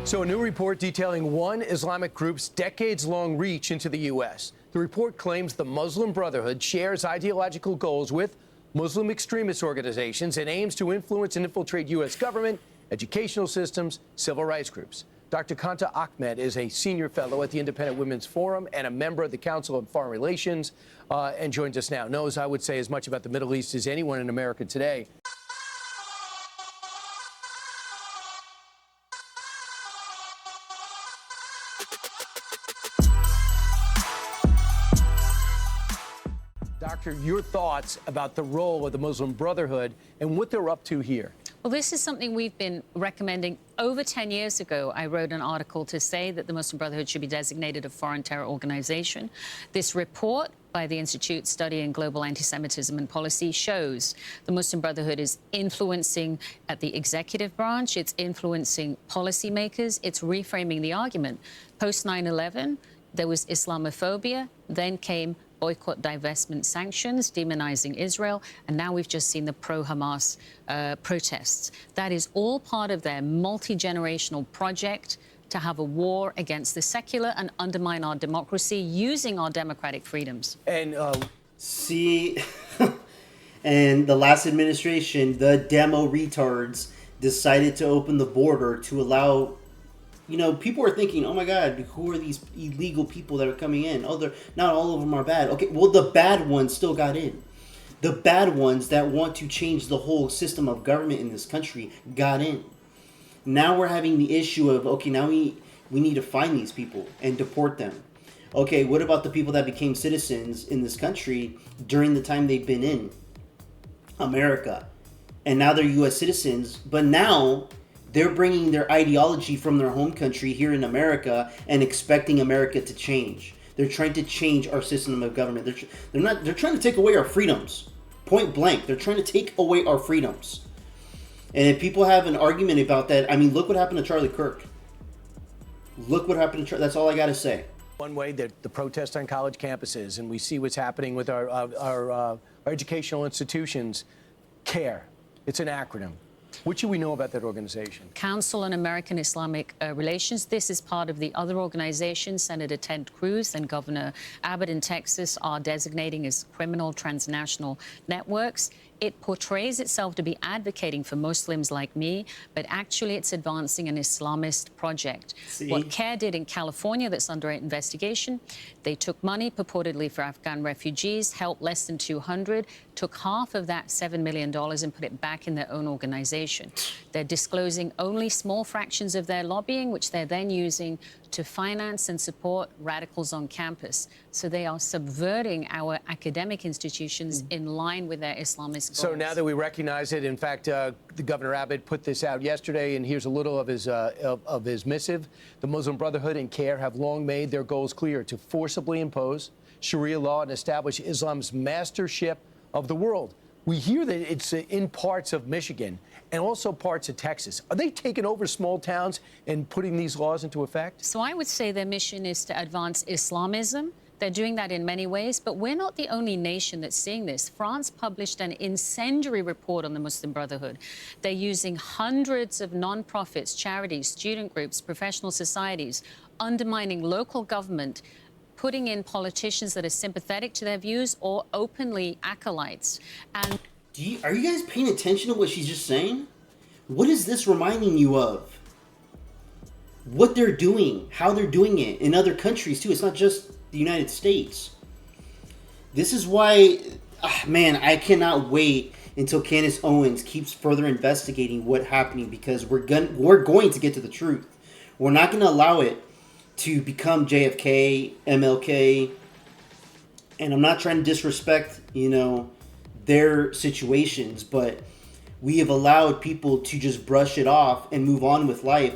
So a new report detailing one Islamic group's decades-long reach into the U.S. The report claims the Muslim Brotherhood shares ideological goals with Muslim extremist organizations and aims to influence and infiltrate U.S. government, educational systems, civil rights groups. Dr. Kanta Ahmed is a senior fellow at the Independent Women's Forum and a member of the Council on Foreign Relations and joins us now. Knows, I would say, as much about the Middle East as anyone in America today. Doctor, your thoughts about the role of the Muslim Brotherhood and what they're up to here? Well, this is something we've been recommending. Over 10 years ago, I wrote an article to say that the Muslim Brotherhood should be designated a foreign terror organization. This report by the Institute Studying Global Anti-Semitism and Policy shows the Muslim Brotherhood is influencing at the executive branch, it's influencing policymakers, it's reframing the argument. Post 9/11, there was Islamophobia, then came boycott, divestment, sanctions, demonizing Israel, and now we've just seen the pro-Hamas protests. That is all part of their multi-generational project to have a war against the secular and undermine our democracy using our democratic freedoms. And and the last administration, the demo retards, decided to open the border to allow. You know, people are thinking, oh my God, who are these illegal people that are coming in? Oh, not all of them are bad. Okay, well, the bad ones still got in. The bad ones that want to change the whole system of government in this country got in. Now we're having the issue of, okay, now we need to find these people and deport them. Okay, what about the people that became citizens in this country during the time they've been in America? And now they're U.S. citizens, but now they're bringing their ideology from their home country here in America and expecting America to change. They're trying to change our system of government. They're trying to take away our freedoms. Point blank. They're trying to take away our freedoms. And if people have an argument about that, I mean, look what happened to Charlie Kirk. Look what happened to that's all I got to say. One way, the protests on college campuses, and we see what's happening with our educational institutions. CARE. It's an acronym. What should we know about that organization? Council on American Islamic Relations. This is part of the other organizations Senator Ted Cruz and Governor Abbott in Texas are designating as criminal transnational networks. It portrays itself to be advocating for Muslims like me, but actually it's advancing an Islamist project. See? What CARE did in California that's under investigation, they took money purportedly for Afghan refugees, helped less than 200, took half of that $7 million and put it back in their own organization. They're disclosing only small fractions of their lobbying, which they're then using to finance and support radicals on campus. So they are subverting our academic institutions in line with their Islamist goals. So now that we recognize it, in fact, the Governor Abbott put this out yesterday, and here's a little of his missive. The Muslim Brotherhood and CARE have long made their goals clear: to forcibly impose Sharia law and establish Islam's mastership of the world. We hear that it's in parts of Michigan and also parts of Texas. Are they taking over small towns and putting these laws into effect? So I would say their mission is to advance Islamism. They're doing that in many ways, but we're not the only nation that's seeing this. France published an incendiary report on the Muslim Brotherhood. They're using hundreds of nonprofits, charities, student groups, professional societies, undermining local government, putting in politicians that are sympathetic to their views or openly acolytes. And are you guys paying attention to what she's just saying? What is this reminding you of? What they're doing, how they're doing it in other countries too. It's not just the United States. This is why, man, I cannot wait until Candace Owens keeps further investigating what's happening, because we're going to get to the truth. We're not going to allow it to become JFK, MLK, and I'm not trying to disrespect, their situations, but we have allowed people to just brush it off and move on with life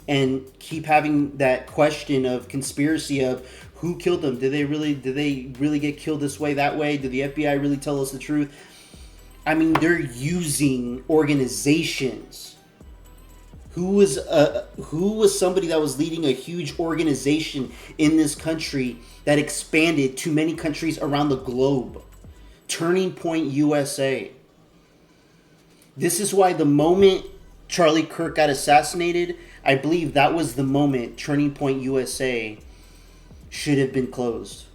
and keep having that question of conspiracy of who killed them. Did they really get killed this way, that way? Did the FBI really tell us the truth? I mean, they're using organizations. Who was somebody that was leading a huge organization in this country that expanded to many countries around the globe? Turning Point USA. This is why the moment Charlie Kirk got assassinated, I believe that was the moment Turning Point USA should have been closed.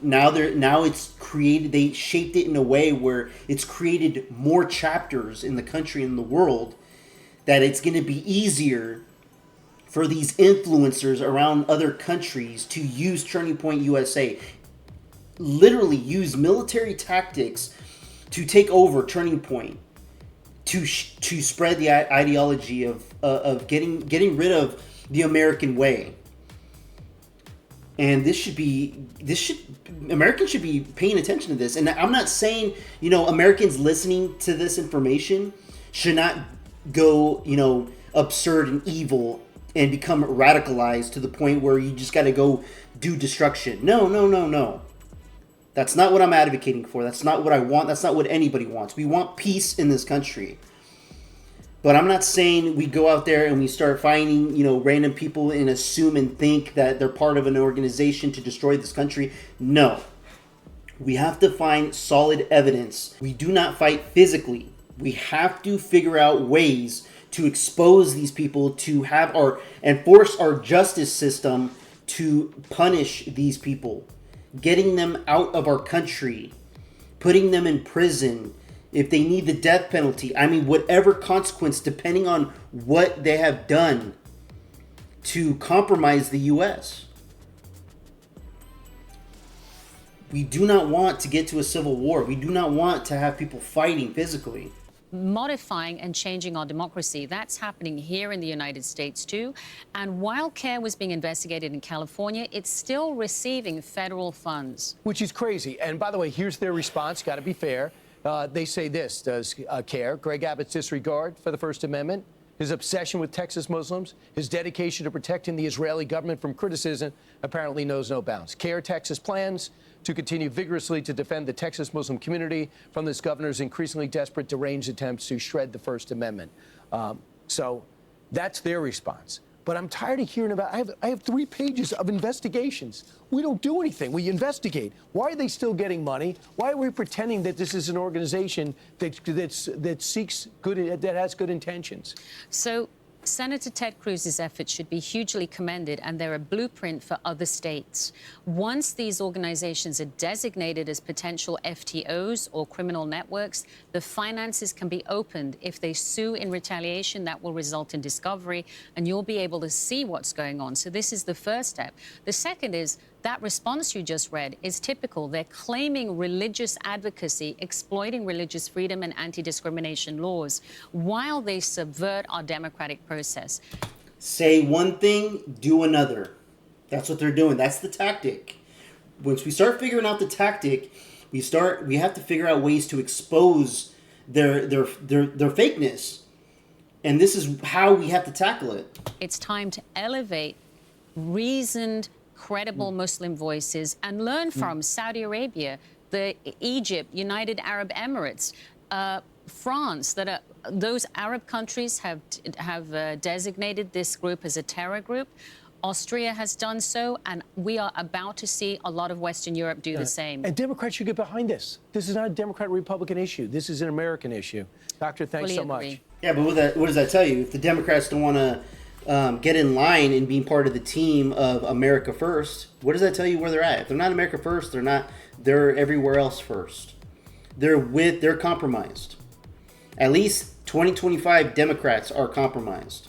Now it's created. They shaped it in a way where it's created more chapters in the country and the world, that it's going to be easier for these influencers around other countries to use Turning Point USA, literally use military tactics to take over Turning Point, to spread the ideology of getting rid of the American way. And Americans should be paying attention to this. And I'm not saying, Americans listening to this information should not go, absurd and evil and become radicalized to the point where you just got to go do destruction. No. That's not what I'm advocating for. That's not what I want. That's not what anybody wants. We want peace in this country. But I'm not saying we go out there and we start finding, random people and assume and think that they're part of an organization to destroy this country. No. We have to find solid evidence. We do not fight physically. We have to figure out ways to expose these people, to have and force our justice system to punish these people, getting them out of our country, putting them in prison, if they need the death penalty, whatever consequence, depending on what they have done to compromise the U.S. We do not want to get to a civil war. We do not want to have people fighting physically. Modifying and changing our democracy. That's happening here in the United States, too. And while CARE was being investigated in California, it's still receiving federal funds. Which is crazy. And by the way, here's their response. Got to be fair. They say this, does CARE, Greg Abbott's disregard for the First Amendment, his obsession with Texas Muslims, his dedication to protecting the Israeli government from criticism apparently knows no bounds. CARE Texas plans to continue vigorously to defend the Texas Muslim community from this governor's increasingly desperate, deranged attempts to shred the First Amendment. So that's their response. But I'm tired of hearing about, I have 3 pages of investigations. We don't do anything. We investigate. Why are they still getting money? Why are we pretending that this is an organization that seeks good, that has good intentions? So Senator Ted Cruz's efforts should be hugely commended, and they're a blueprint for other states. Once these organizations are designated as potential FTOs or criminal networks, the finances can be opened. If they sue in retaliation, that will result in discovery, and you'll be able to see what's going on. So this is the first step. The second is that response you just read is typical. They're claiming religious advocacy, exploiting religious freedom and anti-discrimination laws while they subvert our democratic process. Say one thing, do another. That's what they're doing. That's the tactic. Once we start figuring out the tactic, we have to figure out ways to expose their fakeness. And this is how we have to tackle it. It's time to elevate reasoned, credible Muslim voices and learn from Saudi Arabia, Egypt, United Arab Emirates, France. Those Arab countries have designated this group as a terror group. Austria has done so, and we are about to see a lot of Western Europe do the same. And Democrats should get behind this. This is not a Democrat-Republican issue. This is an American issue. Doctor, thanks so much. Yeah, but what does that tell you? If the Democrats don't want to get in line and being part of the team of America First, what does that tell you where they're at? If they're not America First, they're everywhere else first. They're compromised. At least 2025 Democrats are compromised.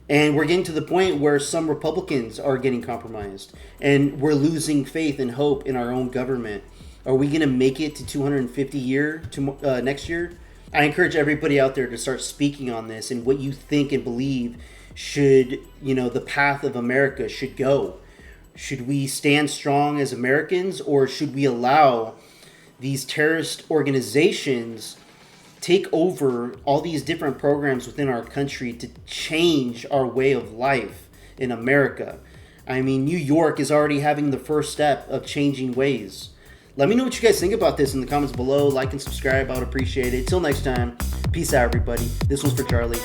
And we're getting to the point where some Republicans are getting compromised, and we're losing faith and hope in our own government. Are we going to make it to 250 next year? I encourage everybody out there to start speaking on this and what you think and believe should, the path of America should go. Should we stand strong as Americans, or should we allow these terrorist organizations take over all these different programs within our country to change our way of life in America? I mean, New York is already having the first step of changing ways. Let me know what you guys think about this in the comments below. Like and subscribe. I would appreciate it. Till next time, peace out, everybody. This one's for Charlie.